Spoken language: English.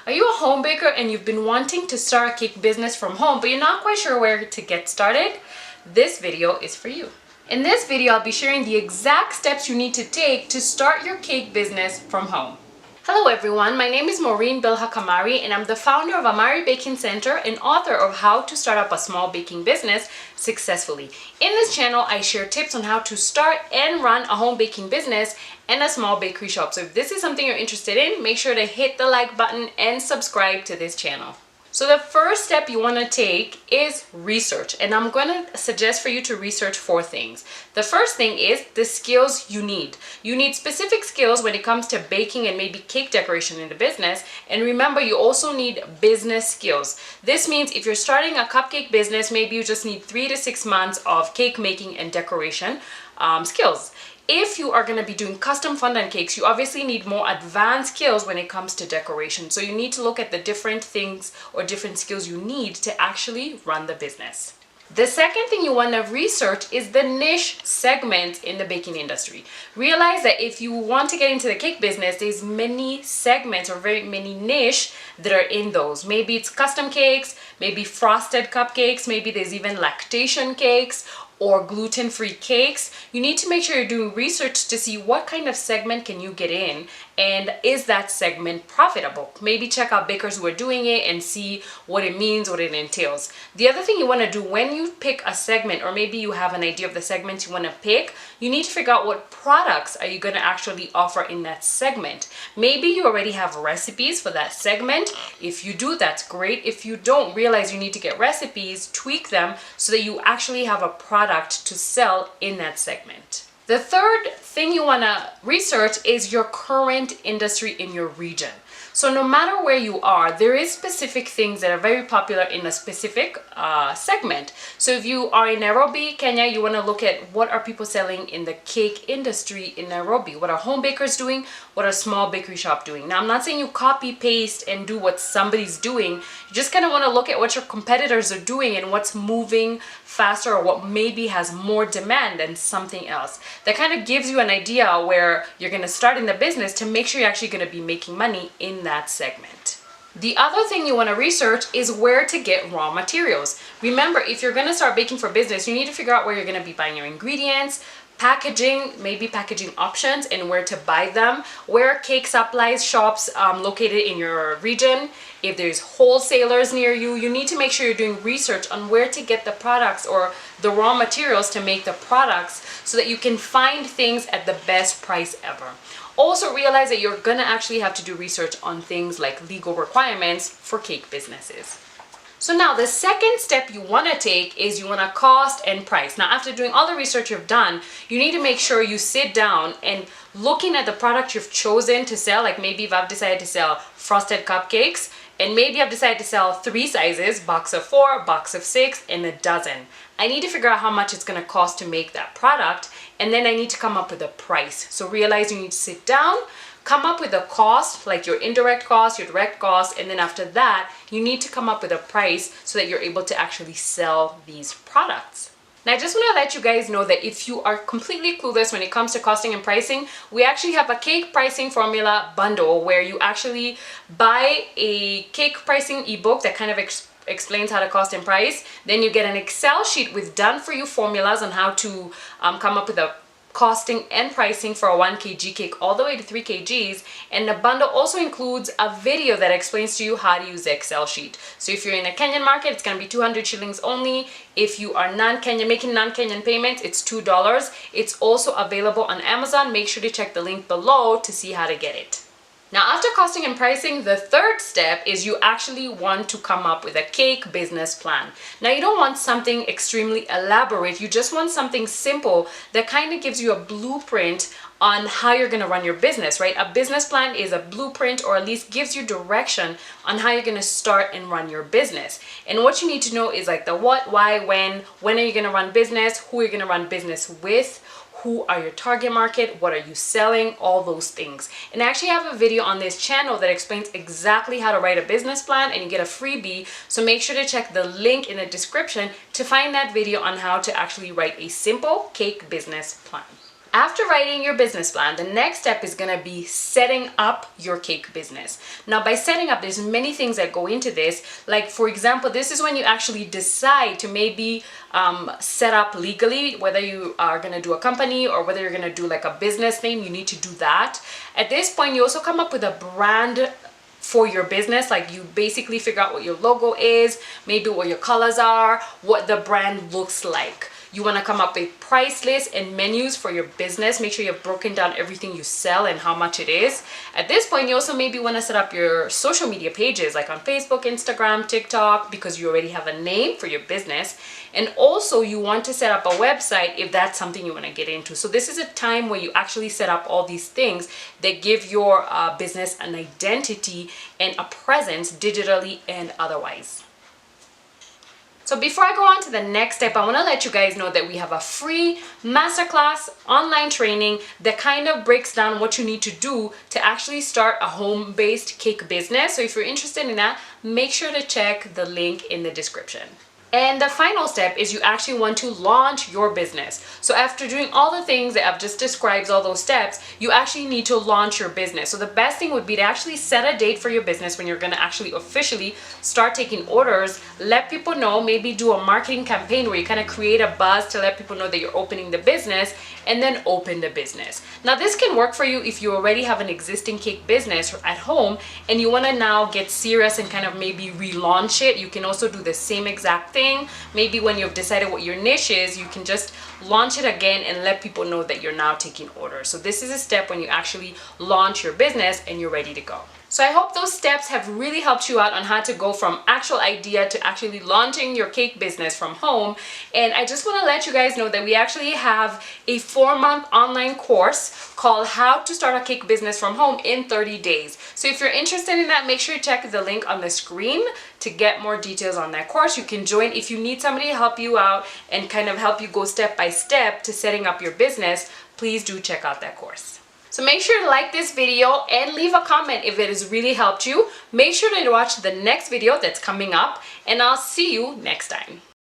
Are you a home baker and you've been wanting to start a cake business from home, but you're not quite sure where to get started? This video is for you. In this video, I'll be sharing the exact steps you need to take to start your cake business from home. Hello everyone, my name is Maureen Bilha Kamari and I'm the founder of Amari Baking Center and author of How to Start Up a Small Baking Business Successfully. In this channel, I share tips on how to start and run a home baking business and a small bakery shop. So if this is something you're interested in, make sure to hit the like button and subscribe to this channel. So the first step you want to take is research, and I'm going to suggest for you to research 4 things. The first thing is the skills you need. You need specific skills when it comes to baking and maybe cake decoration in the business, and remember you also need business skills. This means if you're starting a cupcake business, maybe you just need 3 to 6 months of cake making and decoration skills. If you are going to be doing custom fondant cakes, you obviously need more advanced skills when it comes to decoration. So you need to look at the different things or different skills you need to actually run the business. The second thing you want to research is the niche segment in the baking industry. Realize that if you want to get into the cake business, there's many segments or very many niche that are in those. Maybe it's custom cakes, maybe frosted cupcakes, maybe there's even lactation cakes or gluten-free cakes. You need to make sure you're doing research to see what kind of segment can you get in and is that segment profitable. Maybe check out bakers who are doing it and see what it means, what it entails. The other thing you want to do when you pick a segment, or maybe you have an idea of the segment you want to pick, you need to figure out what products are you going to actually offer in that segment. Maybe you already have recipes for that segment. If you do, that's great. If you don't, realize you need to get recipes, tweak them so that you actually have a product to sell in that segment. The third thing you want to research is your current industry in your region. So no matter where you are, there is specific things that are very popular in a specific segment. So if you are in Nairobi, Kenya, you want to look at what are people selling in the cake industry in Nairobi. What are home bakers doing? What are small bakery shop doing? Now, I'm not saying you copy paste and do what somebody's doing. You just kind of want to look at what your competitors are doing and what's moving faster or what maybe has more demand than something else. That kind of gives you an idea where you're going to start in the business to make sure you're actually going to be making money in that segment. The other thing you want to research is where to get raw materials. Remember, if you're going to start baking for business, you need to figure out where you're going to be buying your ingredients, packaging, maybe packaging options and where to buy them, where cake supplies shops located in your region. If there's wholesalers near you, you need to make sure you're doing research on where to get the products or the raw materials to make the products so that you can find things at the best price ever. Also realize that you're gonna actually have to do research on things like legal requirements for cake businesses. So now the second step you want to take is you want to cost and price. Now after doing all the research you've done, you need to make sure you sit down and looking at the product you've chosen to sell. Like maybe if I've decided to sell frosted cupcakes and maybe I've decided to sell 3 sizes, box of 4, box of 6, and a dozen. I need to figure out how much it's going to cost to make that product, and then I need to come up with a price. So realize you need to sit down, come up with a cost, like your indirect cost, your direct cost, and then after that, you need to come up with a price so that you're able to actually sell these products. Now, I just want to let you guys know that if you are completely clueless when it comes to costing and pricing, we actually have a cake pricing formula bundle where you actually buy a cake pricing ebook that kind of explains how to cost and price. Then you get an Excel sheet with done for you formulas on how to come up with a costing and pricing for a 1 kg cake all the way to 3 kgs, and the bundle also includes a video that explains to you how to use the Excel sheet. So if you're in a Kenyan market, it's going to be 200 shillings only. If you are non-Kenyan, making non-Kenyan payments, it's $2. It's also available on Amazon. Make sure to check the link below to see how to get it. Now, after costing and pricing, the third step is you actually want to come up with a cake business plan. Now, you don't want something extremely elaborate. You just want something simple that kind of gives you a blueprint on how you're going to run your business, right? A business plan is a blueprint, or at least gives you direction on how you're going to start and run your business. And what you need to know is like the what, why, when are you going to run business, who are you going to run business with, who are your target market, what are you selling, all those things. And I actually have a video on this channel that explains exactly how to write a business plan, and you get a freebie. So make sure to check the link in the description to find that video on how to actually write a simple cake business plan. After writing your business plan, the next step is gonna be setting up your cake business. Now, by setting up, there's many things that go into this. Like, for example, this is when you actually decide to maybe set up legally, whether you are gonna do a company or whether you're gonna do like a business name, you need to do that. At this point, you also come up with a brand for your business. Like, you basically figure out what your logo is, maybe what your colors are, what the brand looks like. You want to come up with price lists and menus for your business. Make sure you've broken down everything you sell and how much it is. At this point, you also maybe want to set up your social media pages, like on Facebook, Instagram, TikTok, because you already have a name for your business. And also you want to set up a website if that's something you want to get into. So this is a time where you actually set up all these things that give your business an identity and a presence digitally and otherwise. So before I go on to the next step, I want to let you guys know that we have a free masterclass online training that kind of breaks down what you need to do to actually start a home-based cake business. So if you're interested in that, make sure to check the link in the description. And the final step is you actually want to launch your business. So after doing all the things that I've just described, all those steps, you actually need to launch your business. So the best thing would be to actually set a date for your business when you're gonna actually officially start taking orders. Let people know, maybe do a marketing campaign where you kind of create a buzz to let people know that you're opening the business, and then open the business. Now this can work for you if you already have an existing cake business at home and you wanna now get serious and kind of maybe relaunch it. You can also do the same exact thing. Maybe when you've decided what your niche is, you can just launch it again and let people know that you're now taking orders. So this is a step when you actually launch your business and you're ready to go. So I hope those steps have really helped you out on how to go from actual idea to actually launching your cake business from home. And I just want to let you guys know that we actually have a 4-month online course called How to Start a Cake Business from Home in 30 Days. So if you're interested in that, make sure you check the link on the screen to get more details on that course. You can join if you need somebody to help you out and kind of help you go step by step to setting up your business. Please do check out that course. So make sure to like this video and leave a comment if it has really helped you. Make sure to watch the next video that's coming up, and I'll see you next time.